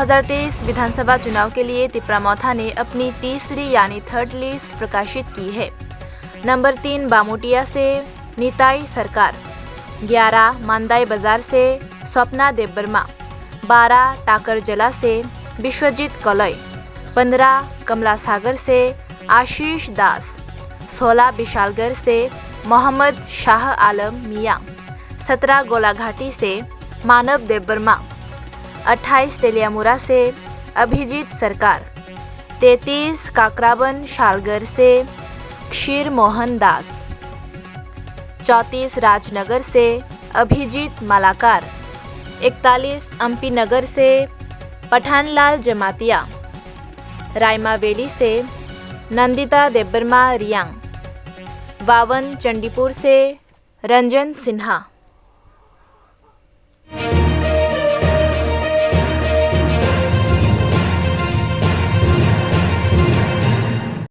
2023 विधानसभा चुनाव के लिए तिप्रामौथा ने अपनी तीसरी यानी थर्ड लिस्ट प्रकाशित की है। नंबर 3 बामोटिया से नीताई सरकार, 11 मांदाई बाजार से स्वप्ना देबबर्मा, 12 टाकरजला से विश्वजीत कलई, 15 कमला सागर से आशीष दास, 16 विशालगढ़ से मोहम्मद शाह आलम मियाँ, 17 गोलाघाटी से मानव देबबर्मा, 28 तेलियामुरा से अभिजीत सरकार, 33 काकराबन शालगढ़ से क्षीर मोहन दास, 34 राजनगर से अभिजीत मालाकार, 41 अम्पी नगर से पठानलाल जमातिया, रायमा वैली से नंदिता देबबर्मा रियांग, 52 चंडीपुर से रंजन सिन्हा।